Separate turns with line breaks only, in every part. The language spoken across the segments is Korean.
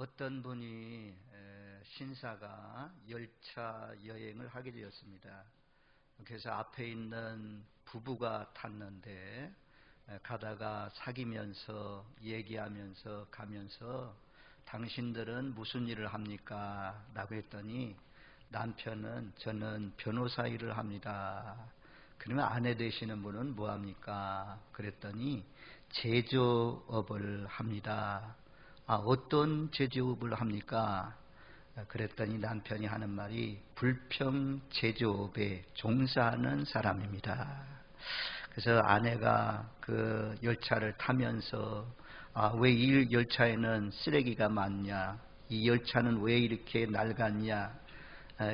어떤 분이 신사가 열차 여행을 하게 되었습니다. 그래서 앞에 있는 부부가 탔는데 가다가 사귀면서 얘기하면서 가면서 당신들은 무슨 일을 합니까? 라고 했더니 남편은 저는 변호사 일을 합니다. 그러면 아내 되시는 분은 뭐 합니까? 그랬더니 제조업을 합니다. 어떤 제조업을 합니까? 그랬더니 남편이 하는 말이 불평 제조업에 종사하는 사람입니다. 그래서 아내가 그 열차를 타면서 왜 이 열차에는 쓰레기가 많냐? 이 열차는 왜 이렇게 낡았냐?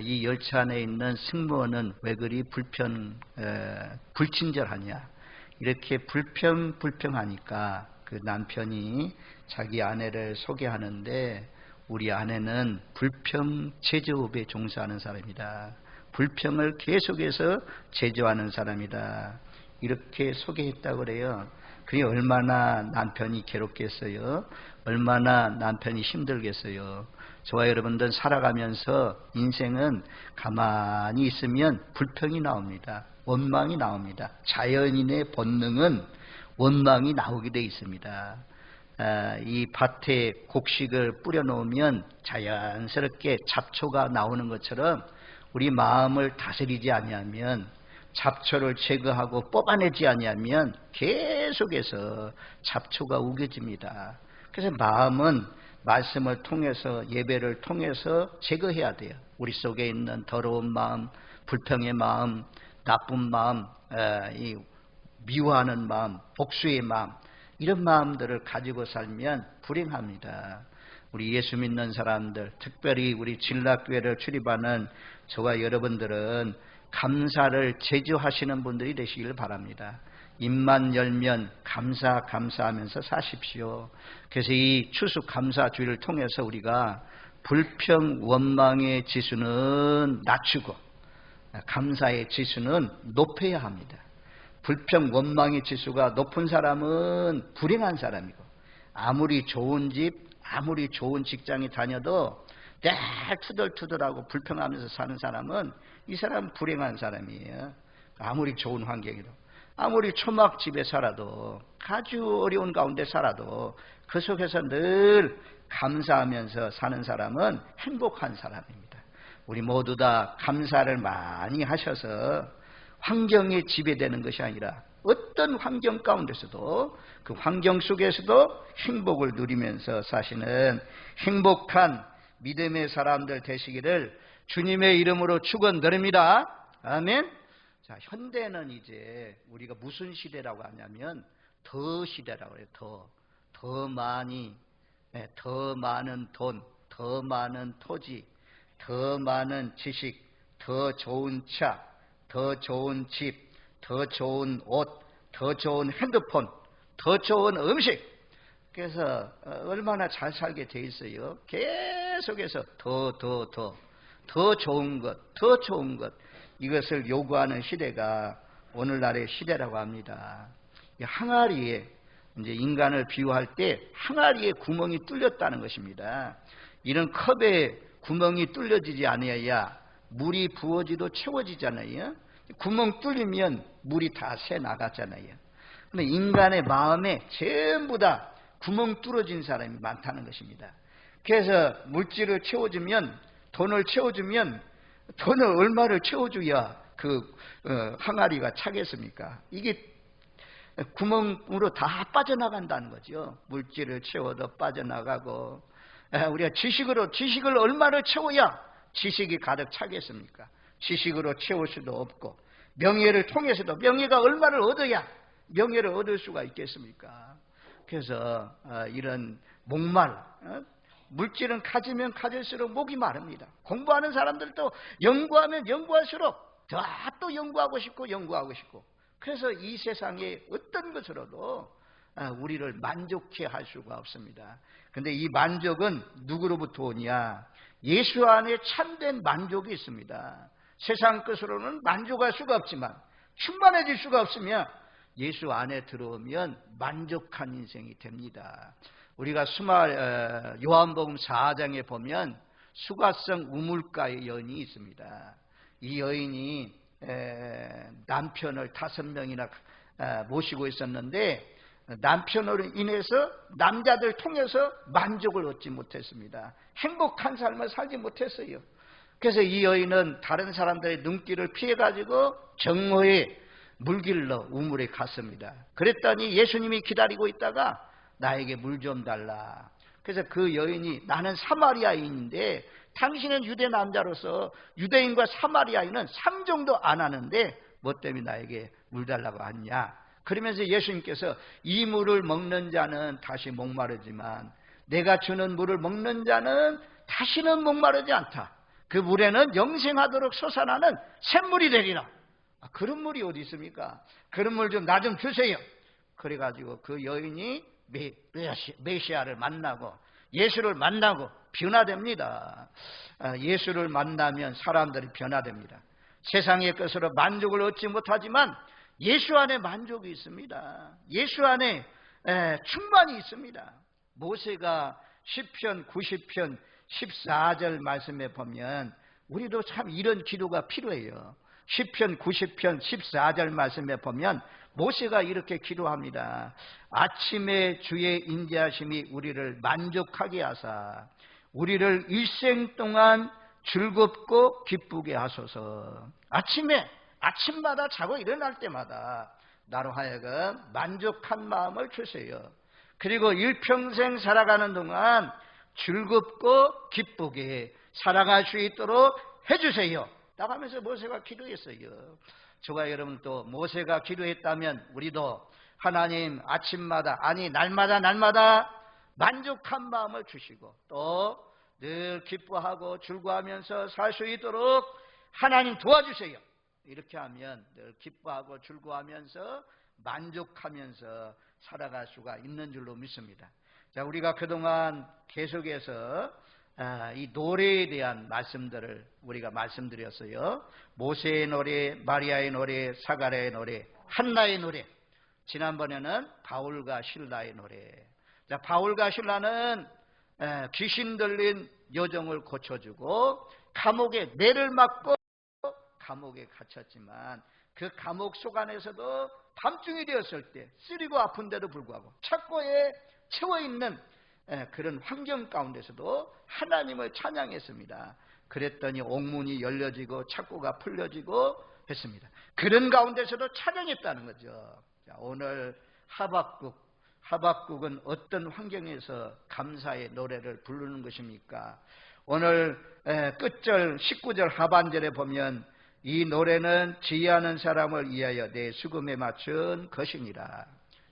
이 열차 안에 있는 승무원은 왜 그리 불친절하냐? 이렇게 불평하니까 그 남편이 자기 아내를 소개하는데 우리 아내는 불평 제조업에 종사하는 사람이다. 불평을 계속해서 제조하는 사람이다. 이렇게 소개했다고 그래요. 그게 얼마나 남편이 괴롭겠어요? 얼마나 남편이 힘들겠어요? 저와 여러분들 살아가면서 인생은 가만히 있으면 불평이 나옵니다. 원망이 나옵니다. 자연인의 본능은 원망이 나오게 되어 있습니다. 이 밭에 곡식을 뿌려놓으면 자연스럽게 잡초가 나오는 것처럼 우리 마음을 다스리지 아니하면 잡초를 제거하고 뽑아내지 아니하면 계속해서 잡초가 우겨집니다. 그래서 마음은 말씀을 통해서 예배를 통해서 제거해야 돼요. 우리 속에 있는 더러운 마음, 불평의 마음, 나쁜 마음, 이 미워하는 마음, 복수의 마음, 이런 마음들을 가지고 살면 불행합니다. 우리 예수 믿는 사람들, 특별히 우리 진락교회를 출입하는 저와 여러분들은 감사를 제조하시는 분들이 되시길 바랍니다. 입만 열면 감사하면서 사십시오. 그래서 이 추수감사주의를 통해서 우리가 불평 원망의 지수는 낮추고 감사의 지수는 높여야 합니다. 불평 원망의 지수가 높은 사람은 불행한 사람이고 아무리 좋은 집, 아무리 좋은 직장에 다녀도 늘 투덜투덜하고 불평하면서 사는 사람은 이 사람은 불행한 사람이에요. 아무리 좋은 환경이도, 아무리 초막집에 살아도, 아주 어려운 가운데 살아도 그 속에서 늘 감사하면서 사는 사람은 행복한 사람입니다. 우리 모두 다 감사를 많이 하셔서 환경에 지배되는 것이 아니라 어떤 환경 가운데서도 그 환경 속에서도 행복을 누리면서 사시는 행복한 믿음의 사람들 되시기를 주님의 이름으로 축원드립니다. 아멘. 자, 현대는 이제 우리가 무슨 시대라고 하냐면 더 시대라고 해요. 더 많이, 더 많은 돈, 더 많은 토지, 더 많은 지식, 더 좋은 차, 더 좋은 집, 더 좋은 옷, 더 좋은 핸드폰, 더 좋은 음식. 그래서 얼마나 잘 살게 돼 있어요. 계속해서 더 좋은 것, 이것을 요구하는 시대가 오늘날의 시대라고 합니다. 항아리에 이제 인간을 비유할 때 항아리에 구멍이 뚫렸다는 것입니다. 이런 컵에 구멍이 뚫려지지 않아야 물이 부어지도 채워지잖아요. 구멍 뚫리면 물이 다 새 나갔잖아요. 근데 인간의 마음에 전부 다 구멍 뚫어진 사람이 많다는 것입니다. 그래서 물질을 채워주면, 돈을 채워주면, 돈을 얼마를 채워줘야 그 항아리가 차겠습니까? 이게 구멍으로 다 빠져나간다는 거죠. 물질을 채워도 빠져나가고, 우리가 지식을 얼마를 채워야 지식이 가득 차겠습니까? 지식으로 채울 수도 없고, 명예를 통해서도 명예가 얼마를 얻어야 명예를 얻을 수가 있겠습니까? 그래서 이런 물질은 가지면 가질수록 목이 마릅니다. 공부하는 사람들도 연구하면 연구할수록 또 연구하고 싶고 그래서 이 세상의 어떤 것으로도 우리를 만족해 할 수가 없습니다. 그런데 이 만족은 누구로부터 오냐? 예수 안에 참된 만족이 있습니다. 세상 것으로는 만족할 수가 없지만, 충만해질 수가 없으면 예수 안에 들어오면 만족한 인생이 됩니다. 우리가 요한복음 4장에 보면 수가성 우물가의 여인이 있습니다. 이 여인이 남편을 5명이나 모시고 있었는데 남편으로 인해서 남자들 통해서 만족을 얻지 못했습니다. 행복한 삶을 살지 못했어요. 그래서 이 여인은 다른 사람들의 눈길을 피해가지고 정오에 물길로 우물에 갔습니다. 그랬더니 예수님이 기다리고 있다가 나에게 물 좀 달라. 그래서 그 여인이 나는 사마리아인인데 당신은 유대 남자로서 유대인과 사마리아인은 상종도 안 하는데 뭐 때문에 나에게 물 달라고 하냐. 그러면서 예수님께서 이 물을 먹는 자는 다시 목마르지만 내가 주는 물을 먹는 자는 다시는 목마르지 않다. 그 물에는 영생하도록 솟아나는 샘물이 되리라. 그런 물이 어디 있습니까? 그런 물 좀 나 좀 주세요. 그래가지고 그 여인이 메시아를 만나고 예수를 만나고 변화됩니다. 예수를 만나면 사람들이 변화됩니다. 세상의 것으로 만족을 얻지 못하지만 예수 안에 만족이 있습니다. 예수 안에 충만이 있습니다. 모세가 시편 90편 14절 말씀에 보면 우리도 참 이런 기도가 필요해요. 시편 90편 14절 말씀에 보면 모세가 이렇게 기도합니다. 아침에 주의 인자하심이 우리를 만족하게 하사 우리를 일생 동안 즐겁고 기쁘게 하소서. 아침마다 자고 일어날 때마다 나로 하여금 만족한 마음을 주세요. 그리고 일평생 살아가는 동안 즐겁고 기쁘게 살아갈 수 있도록 해주세요. 나가면서 모세가 기도했어요. 저와 여러분 또 모세가 기도했다면 우리도 하나님 아침마다 아니 날마다 만족한 마음을 주시고 또 늘 기뻐하고 즐거워하면서 살 수 있도록 하나님 도와주세요. 이렇게 하면 늘 기뻐하고 즐거워하면서 만족하면서 살아갈 수가 있는 줄로 믿습니다. 자, 우리가 그동안 계속해서 이 노래에 대한 말씀들을 우리가 말씀드렸어요. 모세의 노래, 마리아의 노래, 사가랴의 노래, 한나의 노래. 지난번에는 바울과 실라의 노래. 자, 바울과 실라는 귀신 들린 여종을 고쳐주고 감옥에 매를 맞고 감옥에 갇혔지만 그 감옥 속 안에서도 밤중이 되었을 때 쓰리고 아픈데도 불구하고 착고에 채워있는 그런 환경 가운데서도 하나님을 찬양했습니다. 그랬더니 옥문이 열려지고 착고가 풀려지고 했습니다. 그런 가운데서도 찬양했다는 거죠. 자, 오늘 하박국은 어떤 환경에서 감사의 노래를 부르는 것입니까? 오늘 끝절 19절 하반절에 보면 이 노래는 지혜하는 사람을 위하여 내 수금에 맞춘 것이니라.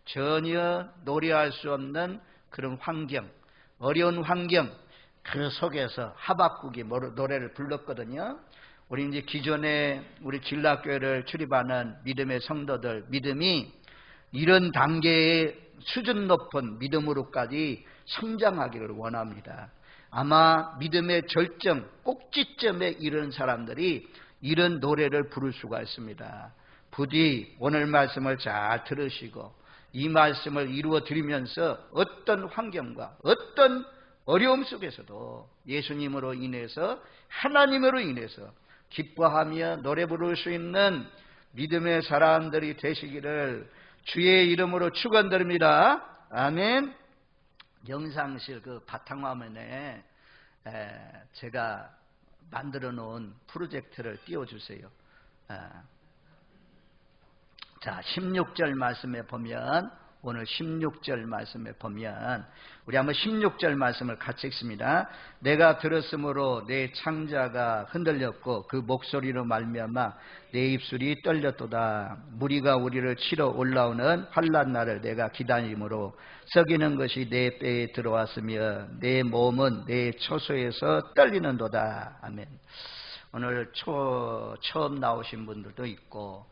전혀 노래할 수 없는 그런 환경, 어려운 환경, 그 속에서 하박국이 노래를 불렀거든요. 우리 이제 기존에 우리 진락교회를 출입하는 믿음의 성도들, 믿음이 이런 단계의 수준 높은 믿음으로까지 성장하기를 원합니다. 아마 믿음의 절정, 꼭지점에 이르는 사람들이 이런 노래를 부를 수가 있습니다. 부디 오늘 말씀을 잘 들으시고 이 말씀을 이루어 드리면서 어떤 환경과 어떤 어려움 속에서도 예수님으로 인해서 하나님으로 인해서 기뻐하며 노래 부를 수 있는 믿음의 사람들이 되시기를 주의 이름으로 축원드립니다. 아멘. 영상실 그 바탕화면에 제가 만들어 놓은 프로젝트를 띄워주세요. 자, 16절 말씀에 보면 오늘 16절 말씀에 보면 우리 한번 16절 말씀을 같이 읽습니다. 내가 들었으므로 내 창자가 흔들렸고 그 목소리로 말미암아 내 입술이 떨렸도다. 무리가 우리를 치러 올라오는 환난 날을 내가 기다림으로 썩이는 것이 내 뼈에 들어왔으며 내 몸은 내 초소에서 떨리는도다. 아멘. 오늘 처음 나오신 분들도 있고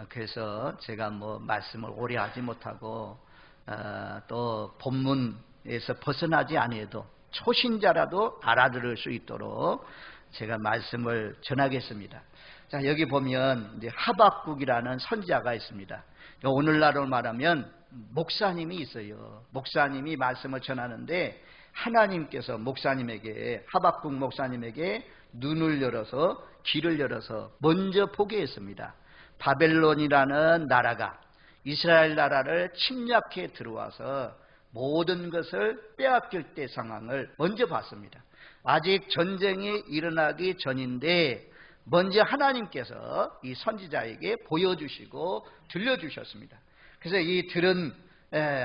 그래서 제가 말씀을 오래 하지 못하고 또 본문에서 벗어나지 아니해도 초신자라도 알아들을 수 있도록 제가 말씀을 전하겠습니다. 자, 여기 보면 이제 하박국이라는 선지자가 있습니다. 오늘날로 말하면 목사님이 있어요. 목사님이 말씀을 전하는데 하나님께서 목사님에게, 하박국 목사님에게 눈을 열어서, 귀를 열어서 먼저 보게 했습니다. 바벨론이라는 나라가 이스라엘 나라를 침략해 들어와서 모든 것을 빼앗길 때 상황을 먼저 봤습니다. 아직 전쟁이 일어나기 전인데 먼저 하나님께서 이 선지자에게 보여주시고 들려주셨습니다. 그래서 이 들은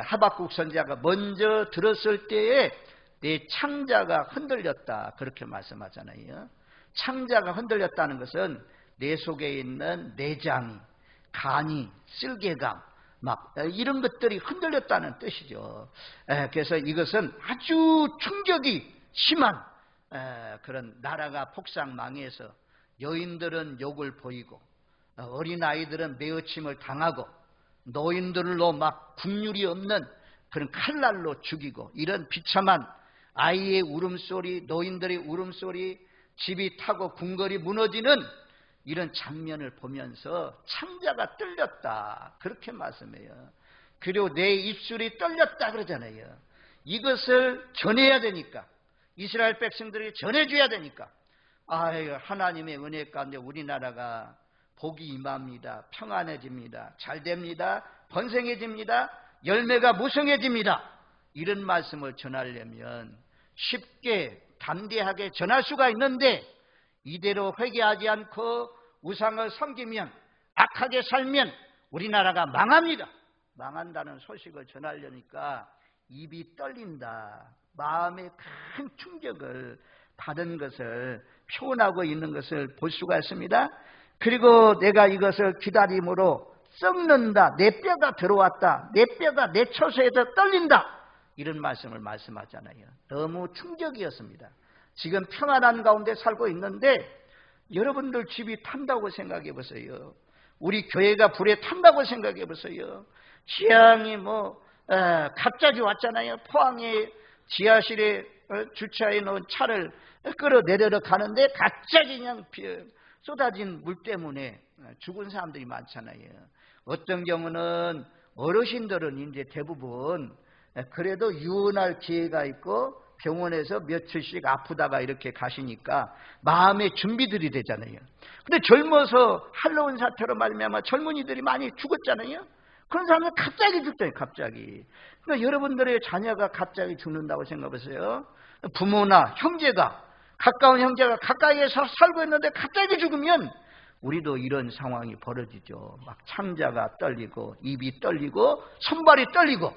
하박국 선지자가 먼저 들었을 때에 내 창자가 흔들렸다, 그렇게 말씀하잖아요. 창자가 흔들렸다는 것은 내 속에 있는 내장이, 간이, 쓸개감 막 이런 것들이 흔들렸다는 뜻이죠. 그래서 이것은 아주 충격이 심한 그런 나라가 폭삭 망해서 여인들은 욕을 보이고 어린아이들은 매어침을 당하고 노인들로 막 국률이 없는 그런 칼날로 죽이고, 이런 비참한 아이의 울음소리, 노인들의 울음소리, 집이 타고 궁궐이 무너지는 이런 장면을 보면서 창자가 떨렸다, 그렇게 말씀해요. 그리고 내 입술이 떨렸다 그러잖아요. 이것을 전해야 되니까, 이스라엘 백성들이 전해줘야 되니까, 하나님의 은혜 가운데 우리나라가 복이 임합니다. 평안해집니다. 잘됩니다. 번성해집니다. 열매가 무성해집니다. 이런 말씀을 전하려면 쉽게 담대하게 전할 수가 있는데, 이대로 회개하지 않고 우상을 섬기면, 악하게 살면 우리나라가 망합니다. 망한다는 소식을 전하려니까 입이 떨린다. 마음의 큰 충격을 받은 것을 표현하고 있는 것을 볼 수가 있습니다. 그리고 내가 이것을 기다림으로 썩는다. 내 뼈가 들어왔다. 내 뼈가 내 처소에서 떨린다. 이런 말씀을 말씀하잖아요. 너무 충격이었습니다. 지금 평안한 가운데 살고 있는데 여러분들 집이 탄다고 생각해 보세요. 우리 교회가 불에 탄다고 생각해 보세요. 지향이 갑자기 왔잖아요. 포항에 지하실에 주차해 놓은 차를 끌어내려러 가는데 갑자기 그냥 쏟아진 물 때문에 죽은 사람들이 많잖아요. 어떤 경우는 어르신들은 이제 대부분 그래도 유언할 기회가 있고 병원에서 며칠씩 아프다가 이렇게 가시니까 마음의 준비들이 되잖아요. 근데 젊어서 할로윈 사태로 말미암아 젊은이들이 많이 죽었잖아요. 그런 사람은 갑자기 죽잖아요. 갑자기. 그러니까 여러분들의 자녀가 갑자기 죽는다고 생각해보세요. 부모나 형제가, 가까운 형제가 가까이에서 살고 있는데 갑자기 죽으면 우리도 이런 상황이 벌어지죠. 막 창자가 떨리고 입이 떨리고 손발이 떨리고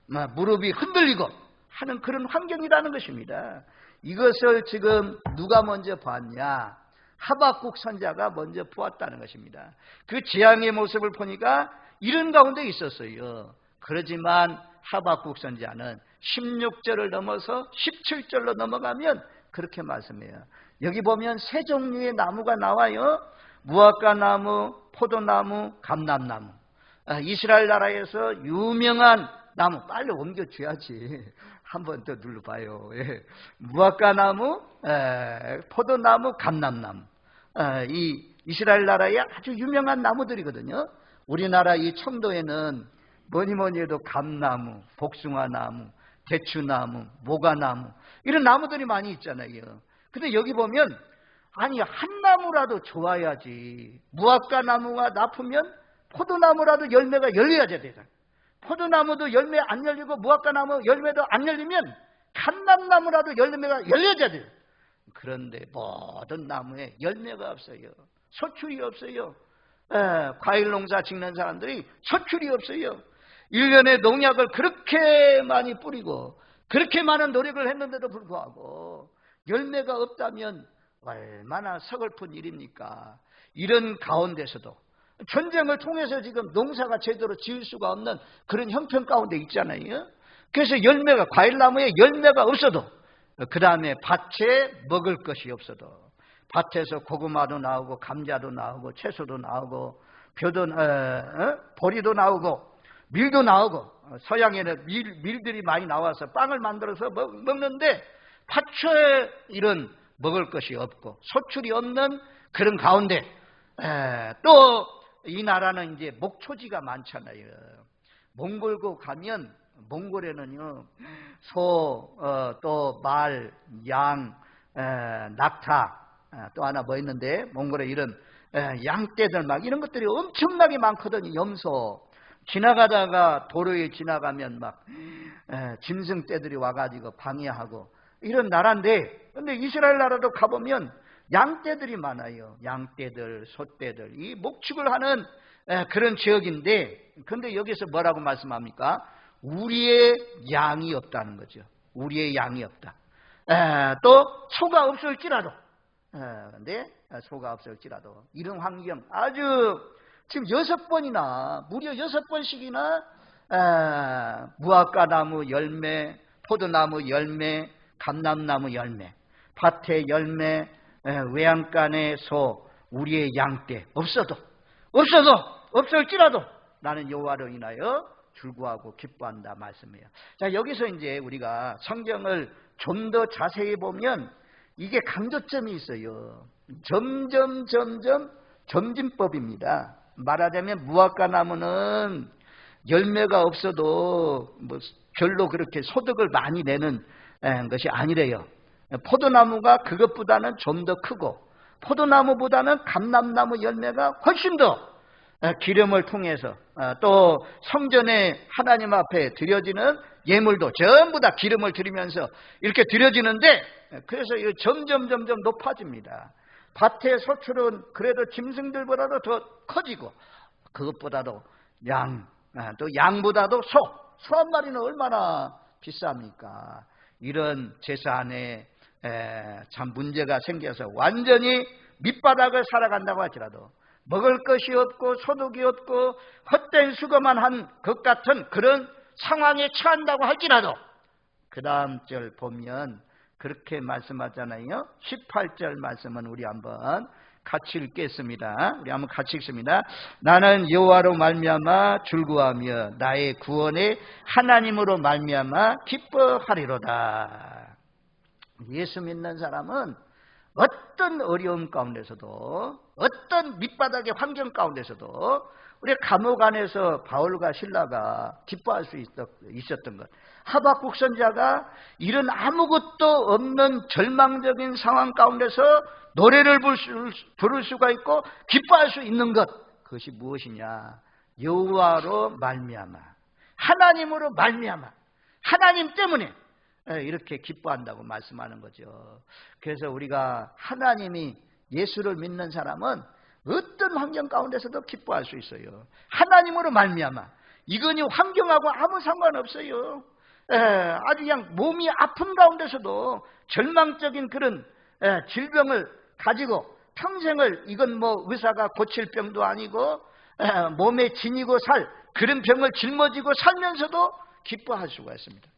막 무릎이 흔들리고 하는 그런 환경이라는 것입니다. 이것을 지금 누가 먼저 봤냐? 하박국 선지자가 먼저 보았다는 것입니다. 그 재앙의 모습을 보니까 이런 가운데 있었어요. 그렇지만 하박국 선지자는 16절을 넘어서 17절로 넘어가면 그렇게 말씀해요. 여기 보면 세 종류의 나무가 나와요. 무화과 나무, 포도나무, 감람나무. 이스라엘 나라에서 유명한 나무. 빨리 옮겨줘야지. 한 번 더 눌러봐요. 무화과 나무, 포도나무, 감람나무. 이 이스라엘 나라의 아주 유명한 나무들이거든요. 우리나라 이 청도에는 뭐니 해도 감나무, 복숭아나무, 대추나무, 모가나무 이런 나무들이 많이 있잖아요. 근데 여기 보면 아니 한 나무라도 좋아야지. 무화과 나무가 나쁘면 포도나무라도 열매가 열려야 되잖아. 포도나무도 열매 안 열리고 무화과 나무 열매도 안 열리면 감람나무라도 열매가 열려야 돼. 그런데 모든 나무에 열매가 없어요. 소출이 없어요. 과일 농사 짓는 사람들이 소출이 없어요. 1년에 농약을 그렇게 많이 뿌리고 그렇게 많은 노력을 했는데도 불구하고 열매가 없다면 얼마나 서글픈 일입니까? 이런 가운데서도 전쟁을 통해서 지금 농사가 제대로 지을 수가 없는 그런 형편 가운데 있잖아요. 그래서 열매가, 과일나무에 열매가 없어도, 그 다음에 밭에 먹을 것이 없어도, 밭에서 고구마도 나오고 감자도 나오고 채소도 나오고 보리도 나오고 밀도 나오고, 서양에는 밀들이 많이 나와서 빵을 만들어서 먹는데 밭에 이런 먹을 것이 없고 소출이 없는 그런 가운데 또 이 나라는 이제 목초지가 많잖아요. 몽골고 가면 몽골에는요 소, 또 말, 양, 낙타, 또 하나 뭐 있는데 몽골에 이런 양떼들 막 이런 것들이 엄청나게 많거든요. 염소 지나가다가 도로에 지나가면 막 짐승떼들이 와가지고 방해하고 이런 나라인데, 근데 이스라엘 나라도 가보면 양떼들이 많아요. 양떼들, 소떼들, 이 목축을 하는 그런 지역인데, 근데 여기서 뭐라고 말씀합니까? 우리의 양이 없다는 거죠. 우리의 양이 없다. 또 소가 없을지라도, 근데 소가 없을지라도 이런 환경, 아주 지금 6번이나 무려 6번씩이나 무화과 나무 열매, 포도나무 열매, 감람나무 열매, 밭에 열매, 외양간에 소, 우리의 양떼 없어도 없을지라도 나는 여호와로 인하여 즐거워하고 기뻐한다 말씀이에요. 자, 여기서 이제 우리가 성경을 좀 더 자세히 보면 이게 강조점이 있어요. 점진법입니다. 말하자면 무화과 나무는 열매가 없어도 뭐 별로 그렇게 소득을 많이 내는 것이 아니래요. 포도나무가 그것보다는 좀 더 크고, 포도나무보다는 감람나무 열매가 훨씬 더 기름을 통해서, 또 성전에 하나님 앞에 드려지는 예물도 전부 다 기름을 드리면서 이렇게 드려지는데, 그래서 이거 점점 높아집니다. 밭의 소출은 그래도 짐승들보다도 더 커지고, 그것보다도 또 양보다도 소 한 마리는 얼마나 비쌉니까? 이런 제사 안에 참 문제가 생겨서 완전히 밑바닥을 살아간다고 할지라도 먹을 것이 없고 소득이 없고 헛된 수고만 한 것 같은 그런 상황에 처한다고 할지라도, 그 다음 절 보면 그렇게 말씀하잖아요. 18절 말씀은 우리 한번 같이 읽겠습니다. 우리 한번 같이 읽습니다. 나는 여호와로 말미암아 즐거워하며 나의 구원의 하나님으로 말미암아 기뻐하리로다. 예수 믿는 사람은 어떤 어려움 가운데서도, 어떤 밑바닥의 환경 가운데서도, 우리 감옥 안에서 바울과 실라가 기뻐할 수 있었던 것, 하박국 선지자가 이런 아무것도 없는 절망적인 상황 가운데서 노래를 부를 수가 있고 기뻐할 수 있는 것, 그것이 무엇이냐? 여호와로 말미암아, 하나님으로 말미암아, 하나님 때문에 이렇게 기뻐한다고 말씀하는 거죠. 그래서 우리가 하나님이, 예수를 믿는 사람은 어떤 환경 가운데서도 기뻐할 수 있어요. 하나님으로 말미암아. 이거니 환경하고 아무 상관없어요. 아주 그냥 몸이 아픈 가운데서도 절망적인 그런 질병을 가지고 평생을, 이건 뭐 의사가 고칠 병도 아니고 몸에 지니고 살 그런 병을 짊어지고 살면서도 기뻐할 수가 있습니다.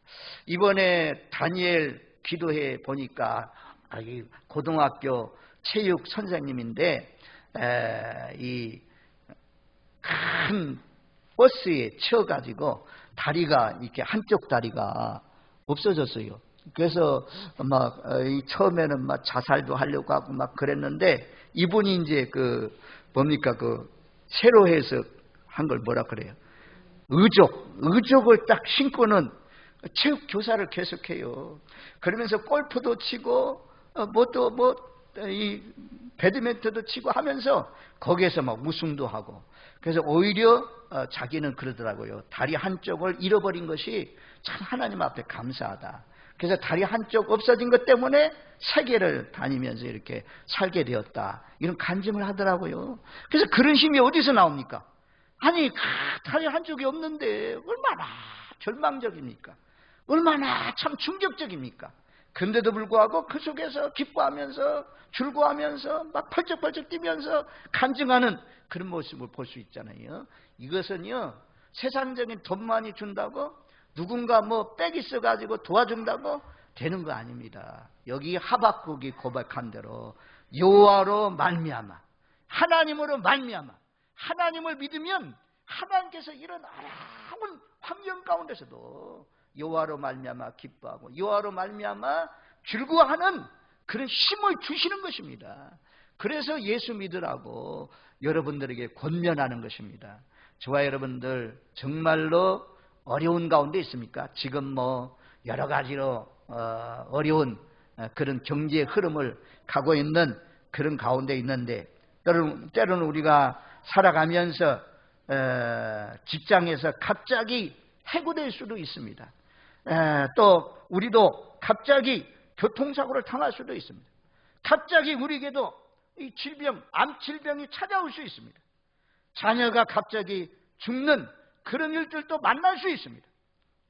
이번에 다니엘 기도해 보니까 고등학교 체육 선생님인데 이 큰 버스에 치여가지고 다리가 이렇게 한쪽 다리가 없어졌어요. 그래서 막 처음에는 막 자살도 하려고 하고 막 그랬는데, 이분이 이제 새로 해서 한 걸 뭐라 그래요? 의족을 딱 신고는 체육 교사를 계속해요. 그러면서 골프도 치고 이 배드민턴도 치고 하면서 거기에서 막 우승도 하고, 그래서 오히려 자기는 그러더라고요. 다리 한쪽을 잃어버린 것이 참 하나님 앞에 감사하다. 그래서 다리 한쪽 없어진 것 때문에 세계를 다니면서 이렇게 살게 되었다, 이런 간증을 하더라고요. 그래서 그런 힘이 어디서 나옵니까? 아니, 다리 한쪽이 없는데 얼마나 절망적입니까? 얼마나 참 충격적입니까? 근데도 불구하고 그 속에서 기뻐하면서 즐거워하면서 막 펄쩍펄쩍 뛰면서 간증하는 그런 모습을 볼 수 있잖아요. 이것은요, 세상적인 돈 많이 준다고, 누군가 뭐 빽 있어가지고 도와준다고 되는 거 아닙니다. 여기 하박국이 고백한 대로 여호와로 말미암아, 하나님으로 말미암아, 하나님을 믿으면 하나님께서 이런 어려운 환경 가운데서도 여호와로 말미암아 기뻐하고 여호와로 말미암아 즐거워하는 그런 힘을 주시는 것입니다. 그래서 예수 믿으라고 여러분들에게 권면하는 것입니다. 저와 여러분들 정말로 어려운 가운데 있습니까? 지금 뭐 여러 가지로 어려운 그런 경제의 흐름을 가고 있는 그런 가운데 있는데, 때로는 우리가 살아가면서 직장에서 갑자기 해고될 수도 있습니다. 또 우리도 갑자기 교통사고를 당할 수도 있습니다. 갑자기 우리에게도 이 질병, 암질병이 찾아올 수 있습니다. 자녀가 갑자기 죽는 그런 일들도 만날 수 있습니다.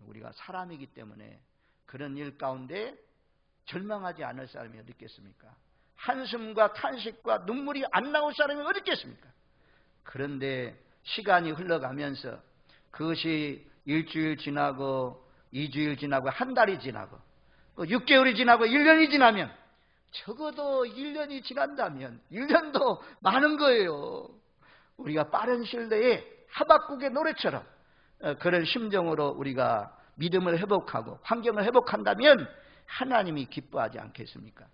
우리가 사람이기 때문에 그런 일 가운데 절망하지 않을 사람이 어디 있겠습니까? 한숨과 탄식과 눈물이 안 나올 사람이 어디 있겠습니까? 그런데 시간이 흘러가면서 그것이 일주일 지나고 2주일 지나고 한 달이 지나고 6개월이 지나고 1년이 지나면, 적어도 1년이 지난다면 1년도 많은 거예요. 우리가 빠른 시일 내에 하박국의 노래처럼 그런 심정으로 우리가 믿음을 회복하고 환경을 회복한다면 하나님이 기뻐하지 않겠습니까?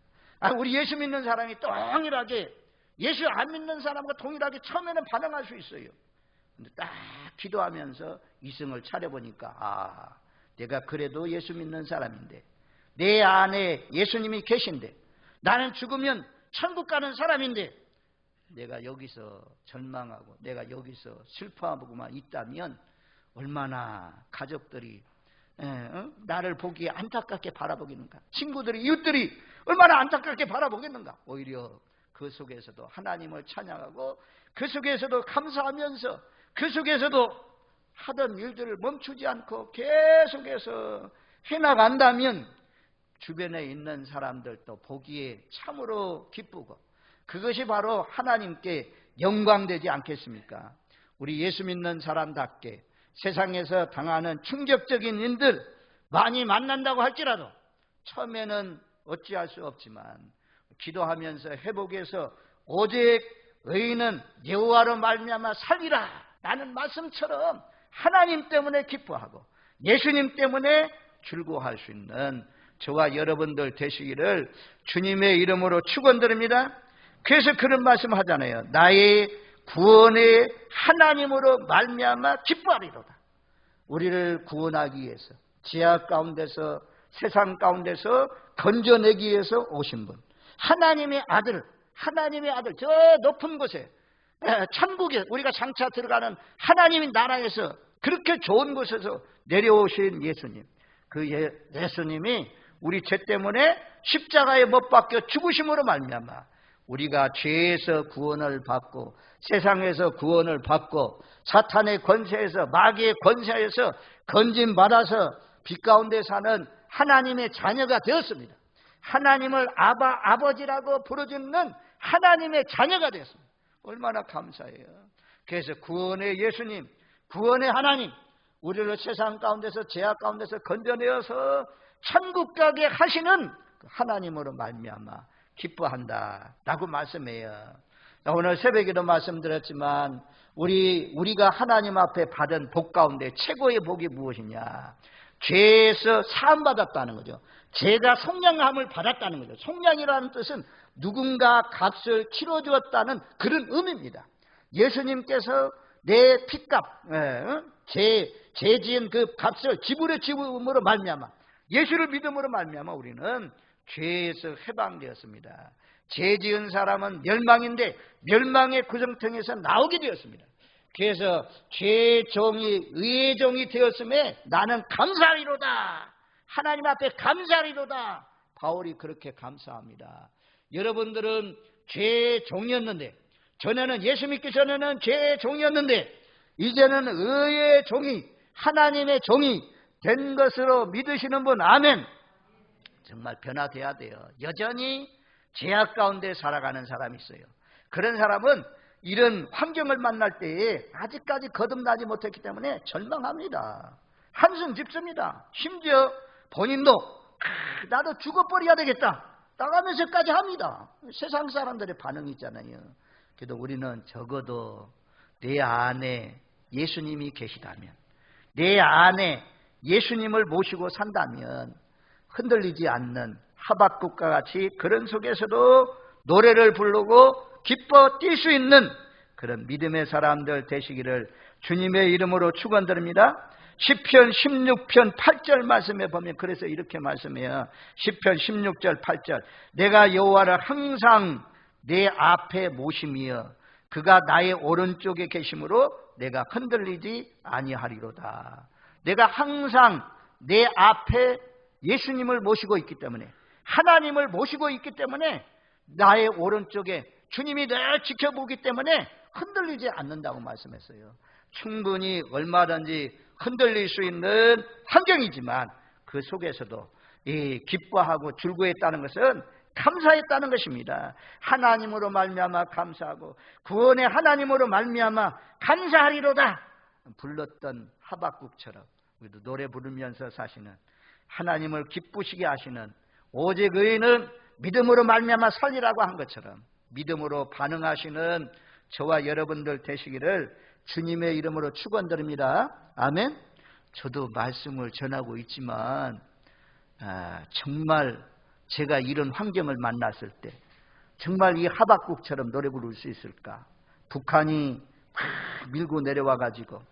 우리 예수 믿는 사람이 동일하게, 예수 안 믿는 사람과 동일하게 처음에는 반응할 수 있어요. 근데 딱 기도하면서 이승을 차려보니까 내가 그래도 예수 믿는 사람인데, 내 안에 예수님이 계신데, 나는 죽으면 천국 가는 사람인데 내가 여기서 절망하고 내가 여기서 슬퍼하고만 있다면 얼마나 가족들이 나를 보기에 안타깝게 바라보겠는가, 친구들이, 이웃들이 얼마나 안타깝게 바라보겠는가. 오히려 그 속에서도 하나님을 찬양하고 그 속에서도 감사하면서 그 속에서도 하던 일들을 멈추지 않고 계속해서 해나간다면 주변에 있는 사람들도 보기에 참으로 기쁘고, 그것이 바로 하나님께 영광되지 않겠습니까? 우리 예수 믿는 사람답게 세상에서 당하는 충격적인 일들 많이 만난다고 할지라도 처음에는 어찌할 수 없지만 기도하면서 회복해서 오직 의인은 여호와로 말미암아 살리라 라는 말씀처럼 하나님 때문에 기뻐하고 예수님 때문에 즐거워할 수 있는 저와 여러분들 되시기를 주님의 이름으로 축원드립니다. 그래서 그런 말씀 하잖아요. 나의 구원의 하나님으로 말미암아 기뻐하리로다. 우리를 구원하기 위해서, 죄악 가운데서, 세상 가운데서 건져내기 위해서 오신 분, 하나님의 아들, 저 높은 곳에, 천국에 우리가 장차 들어가는 하나님의 나라에서, 그렇게 좋은 곳에서 내려오신 예수님, 그 예수님이 우리 죄 때문에 십자가에 못 박혀 죽으심으로 말미암아 우리가 죄에서 구원을 받고 세상에서 구원을 받고 사탄의 권세에서, 마귀의 권세에서 건진받아서 빛 가운데 사는 하나님의 자녀가 되었습니다. 하나님을 아버지라고 부르짖는 하나님의 자녀가 되었습니다. 얼마나 감사해요. 그래서 구원의 예수님, 구원의 하나님, 우리를 세상 가운데서, 죄악 가운데서 건져내어서 천국 가게 하시는 하나님으로 말미암아 기뻐한다라고 말씀해요. 오늘 새벽에도 말씀드렸지만 우리가 하나님 앞에 받은 복 가운데 최고의 복이 무엇이냐? 죄에서 사함받았다는 거죠. 죄가 속량함을 받았다는 거죠. 속량이라는 뜻은 누군가 값을 치러주었다는 그런 의미입니다. 예수님께서 내 핏값, 죄 지은 그 값을 지불해 지음으로 말미암아, 예수를 믿음으로 말미암아 우리는 죄에서 해방되었습니다. 죄 지은 사람은 멸망인데 멸망의 구정통에서 나오게 되었습니다. 그래서 죄의 종이 의의 종이 되었음에 나는 감사하리로다. 하나님 앞에 감사하리로다. 바울이 그렇게 감사합니다. 여러분들은 죄의 종이었는데, 전에는 예수 믿기 전에는 죄의 종이었는데 이제는 의의 종이, 하나님의 종이 된 것으로 믿으시는 분, 아멘. 정말 변화돼야 돼요. 여전히 죄악 가운데 살아가는 사람이 있어요. 그런 사람은 이런 환경을 만날 때에 아직까지 거듭나지 못했기 때문에 절망합니다. 한숨 짓습니다. 심지어 본인도 나도 죽어버려야 되겠다 나가면서까지 합니다. 세상 사람들의 반응이 있잖아요. 그래도 우리는 적어도 내 안에 예수님이 계시다면, 내 안에 예수님을 모시고 산다면 흔들리지 않는 하박국과 같이 그런 속에서도 노래를 부르고 기뻐 뛸 수 있는 그런 믿음의 사람들 되시기를 주님의 이름으로 축원드립니다. 시편 16편 8절 말씀에 보면 그래서 이렇게 말씀해요. 시편 16절 8절 내가 여호와를 항상 내 앞에 모심이여 그가 나의 오른쪽에 계심으로 내가 흔들리지 아니하리로다. 내가 항상 내 앞에 예수님을 모시고 있기 때문에 하나님을 모시고 있기 때문에 나의 오른쪽에 주님이 늘 지켜보기 때문에 흔들리지 않는다고 말씀했어요. 충분히 얼마든지 흔들릴 수 있는 환경이지만 그 속에서도 이 기뻐하고 즐거워했다는 것은 감사했다는 것입니다. 하나님으로 말미암아 감사하고 구원의 하나님으로 말미암아 감사하리로다 불렀던 하박국처럼 우리도 노래 부르면서 사시는 하나님을 기쁘시게 하시는 오직 의인은 믿음으로 말미암아 살리라고 한 것처럼 믿음으로 반응하시는 저와 여러분들 되시기를 주님의 이름으로 축원드립니다. 아멘. 저도 말씀을 전하고 있지만 정말 제가 이런 환경을 만났을 때 정말 이 하박국처럼 노래 부를 수 있을까? 북한이 막 밀고 내려와 가지고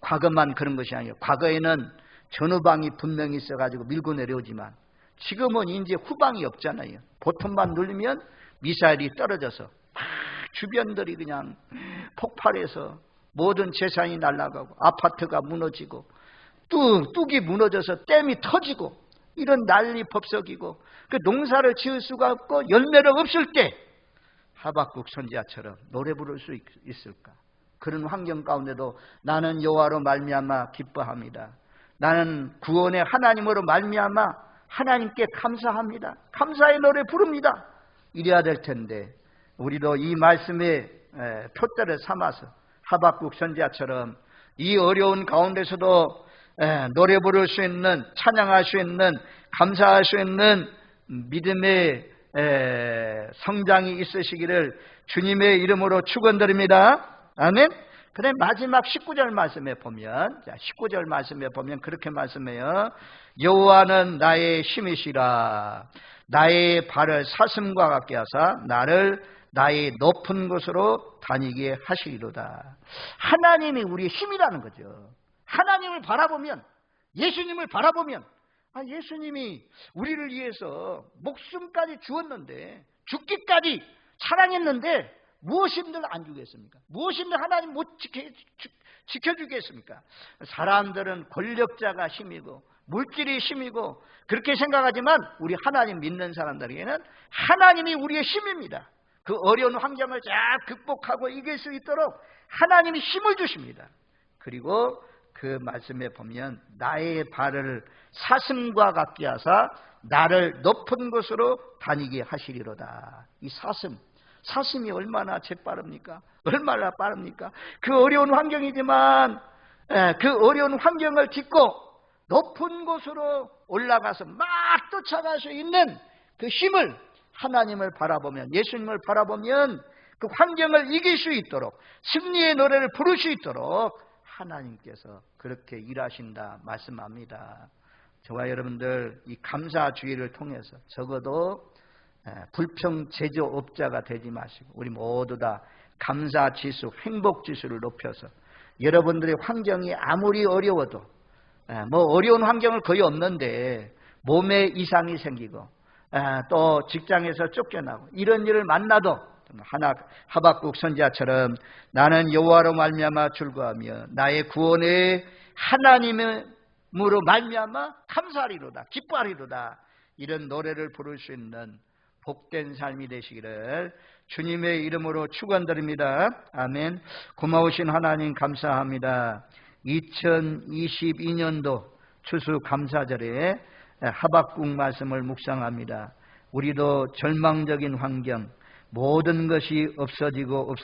과거만 그런 것이 아니에요. 과거에는 전후방이 분명히 있어 가지고 밀고 내려오지만 지금은 이제 후방이 없잖아요. 보통만 누르면 미사일이 떨어져서 막 주변들이 그냥 폭발해서 모든 재산이 날아가고 아파트가 무너지고 뚝이 무너져서 댐이 터지고 이런 난리 법석이고 그 농사를 지을 수가 없고 열매가 없을 때 하박국 선지자처럼 노래 부를 수 있을까? 그런 환경 가운데도 나는 여호와로 말미암아 기뻐합니다. 나는 구원의 하나님으로 말미암아 하나님께 감사합니다. 감사의 노래 부릅니다. 이래야 될 텐데 우리도 이 말씀에 표대를 삼아서 하박국 선지자처럼 이 어려운 가운데서도 노래 부를 수 있는 찬양할 수 있는 감사할 수 있는 믿음의 성장이 있으시기를 주님의 이름으로 축원드립니다. 아멘. 그다음 마지막 19절 말씀에 보면 19절 말씀에 보면 그렇게 말씀해요. 여호와는 나의 힘이시라 나의 발을 사슴과 같게 하사 나를 나의 높은 곳으로 다니게 하시리로다. 하나님이 우리의 힘이라는 거죠. 하나님을 바라보면 예수님을 바라보면 예수님이 우리를 위해서 목숨까지 주었는데 죽기까지 사랑했는데 무엇인들 안 주겠습니까? 무엇인들 하나님 못 지켜주겠습니까? 사람들은 권력자가 힘이고 물질이 힘이고 그렇게 생각하지만 우리 하나님 믿는 사람들에게는 하나님이 우리의 힘입니다. 그 어려운 환경을 잘 극복하고 이길 수 있도록 하나님이 힘을 주십니다. 그리고 그 말씀에 보면 나의 발을 사슴과 같게 하사 나를 높은 곳으로 다니게 하시리로다. 이 사슴이 얼마나 재빠릅니까? 얼마나 빠릅니까? 그 어려운 환경이지만 그 어려운 환경을 딛고 높은 곳으로 올라가서 막 쫓아갈 수 있는 그 힘을 하나님을 바라보면 예수님을 바라보면 그 환경을 이길 수 있도록 승리의 노래를 부를 수 있도록 하나님께서 그렇게 일하신다 말씀합니다. 저와 여러분들 이 감사주의를 통해서 적어도 불평 제조업자가 되지 마시고 우리 모두 다 감사지수, 행복지수를 높여서 여러분들의 환경이 아무리 어려워도 뭐 어려운 환경은 거의 없는데 몸에 이상이 생기고 또 직장에서 쫓겨나고 이런 일을 만나도 하박국 선지자처럼 나는 여호와로 말미암아 즐거워하며 나의 구원의 하나님으로 말미암아 감사하리로다 기뻐하리로다 이런 노래를 부를 수 있는 복된 삶이 되시기를 주님의 이름으로 축원드립니다. 아멘. 고마우신 하나님 감사합니다. 2022년도 추수감사절에 하박국 말씀을 묵상합니다. 우리도 절망적인 환경 모든 것이 없어지고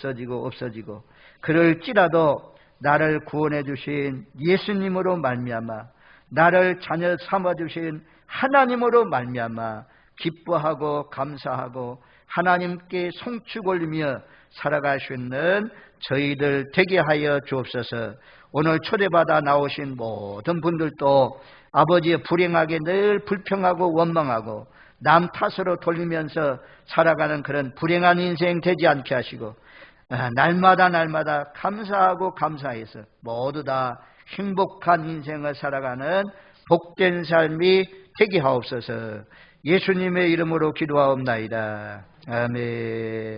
그럴지라도 나를 구원해 주신 예수님으로 말미암아 나를 자녀 삼아 주신 하나님으로 말미암아 기뻐하고 감사하고 하나님께 송축 올리며 살아갈 수 있는 저희들 되게 하여 주옵소서. 오늘 초대받아 나오신 모든 분들도 아버지의 불행하게 늘 불평하고 원망하고 남 탓으로 돌리면서 살아가는 그런 불행한 인생 되지 않게 하시고 날마다 감사하고 감사해서 모두 다 행복한 인생을 살아가는 복된 삶이 되게 하옵소서. 예수님의 이름으로 기도하옵나이다. 아멘.